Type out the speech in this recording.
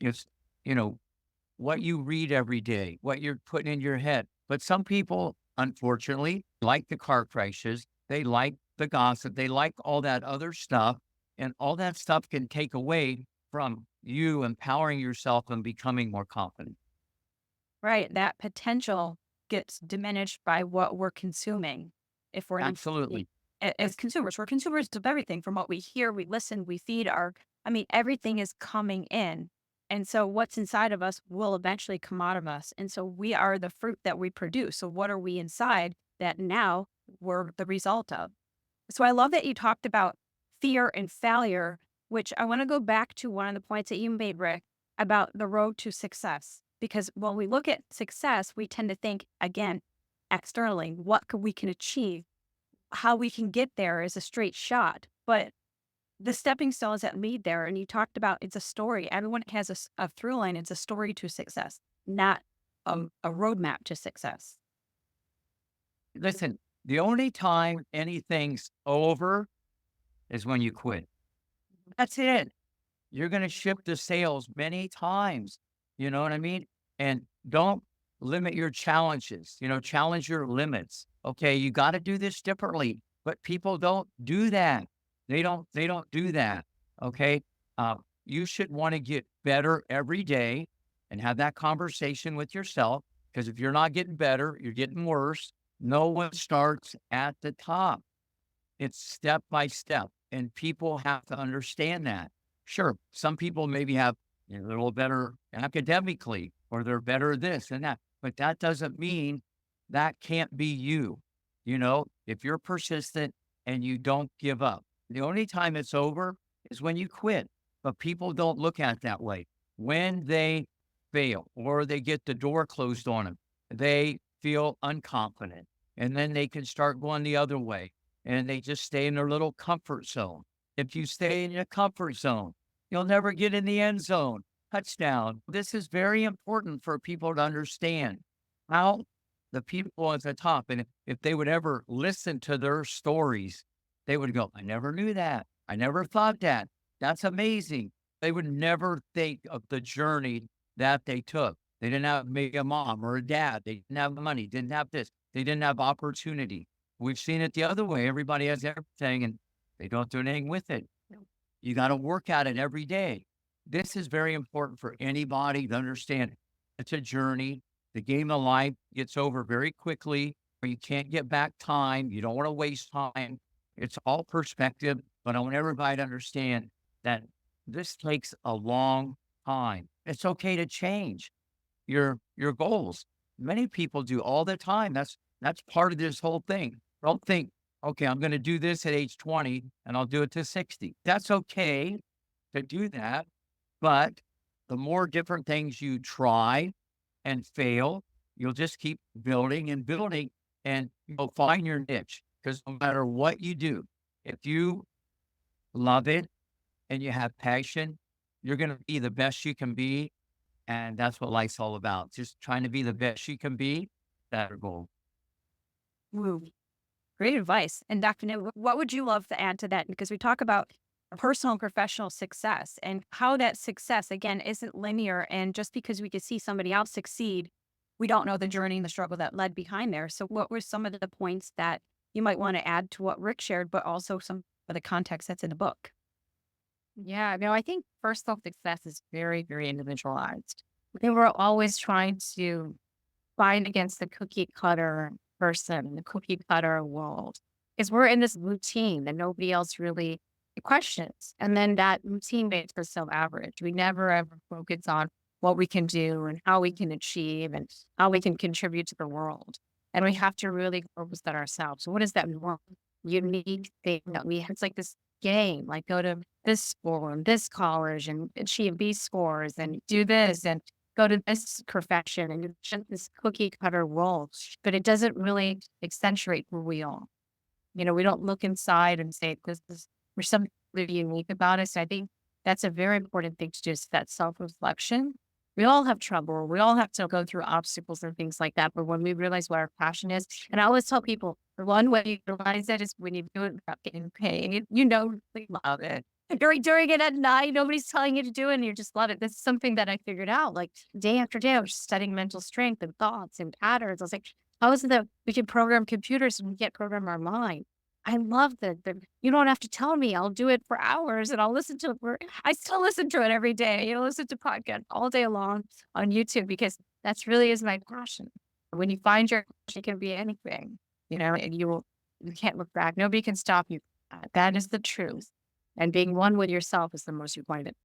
It's, you know, what you read every day, what you're putting in your head. But some people, unfortunately, like the car crashes, they like the gossip, they like all that other stuff. And all that stuff can take away from you empowering yourself and becoming more confident. Right. That potential gets diminished by what we're consuming. If we're not, Absolutely. as consumers, we're consumers of everything from what we hear, we listen, we feed our, I mean, everything is coming in. And so what's inside of us will eventually come out of us. And so we are the fruit that we produce. So what are we inside that now we're the result of? So I love that you talked about fear and failure, which I want to go back to one of the points that you made, Rick, about the road to success. Because when we look at success, we tend to think again, externally, we can achieve, how we can get there is a straight shot. But the stepping stones that lead there, and you talked about it's a story. Everyone has a through line. It's a story to success, not a roadmap to success. Listen, the only time anything's over is when you quit. That's it. You're going to ship the sales many times. You know what I mean? And don't limit your challenges, challenge your limits. Okay. You got to do this differently, but people don't do that. They don't do that. Okay. You should want to get better every day and have that conversation with yourself. Because if you're not getting better, you're getting worse. No one starts at the top. It's step by step, and people have to understand that. Sure, some people maybe have a little better academically, or they're better this and that, but that doesn't mean that can't be you. If you're persistent and you don't give up, the only time it's over is when you quit. But people don't look at it that way. When they fail or they get the door closed on them, they feel unconfident, and then they can start going the other way and they just stay in their little comfort zone. If you stay in your comfort zone, you'll never get in the end zone. Touchdown. This is very important for people to understand how the people at the top, and if they would ever listen to their stories, they would go, I never knew that. I never thought that. That's amazing. They would never think of the journey that they took. They didn't have maybe a mom or a dad. They didn't have money, didn't have this. They didn't have opportunity. We've seen it the other way. Everybody has everything and they don't do anything with it. You got to work at it every day. This is very important for anybody to understand. It's a journey. The game of life gets over very quickly, or you can't get back time. You don't want to waste time. It's all perspective, but I want everybody to understand that this takes a long time. It's okay to change your goals. Many people do all the time. That's part of this whole thing. Don't think, okay, I'm going to do this at age 20 and I'll do it to 60. That's okay to do that. But the more different things you try and fail, you'll just keep building and building and you'll find your niche. Because no matter what you do, if you love it and you have passion, you're going to be the best you can be. And that's what life's all about. Just trying to be the best you can be. That's our goal. Woo. Great advice. And Dr. Niv, what would you love to add to that? Because we talk about personal and professional success and how that success, again, isn't linear. And just because we could see somebody else succeed, we don't know the journey and the struggle that led behind there. So, what were some of the points that you might want to add to what Rick shared, but also some of the context that's in the book? Yeah, no, I think personal success is very, very individualized. They were always trying to fight against the cookie cutter person, the cookie cutter world, because we're in this routine that nobody else really questions. And then that routine makes us so average. We never ever focus on what we can do and how we can achieve and how we can contribute to the world. And we have to really focus on ourselves. So what is that one unique thing that we have? It's like this game, like go to this school and this college and achieve these scores and do this and go to this profession and it's just this cookie cutter role, but it doesn't really accentuate who we are. We don't look inside and say, there's something really unique about us. I think that's a very important thing to do is that self reflection. We all have trouble. We all have to go through obstacles and things like that. But when we realize what our passion is, and I always tell people, the one way you realize that is when you do it without getting paid. You know, you love it. during it at night. Nobody's telling you to do it, and you just love it. This is something that I figured out, like day after day. I was just studying mental strength and thoughts and patterns. I was like, how is it that we can program computers and we can't program our mind? I love that. You don't have to tell me. I'll do it for hours, and I'll listen to it. I still listen to it every day. Listen to podcasts all day long on YouTube because that's really is my passion. When you find your passion, it can be anything, and you can't look back. Nobody can stop you. That is the truth. And being one with yourself is the most important.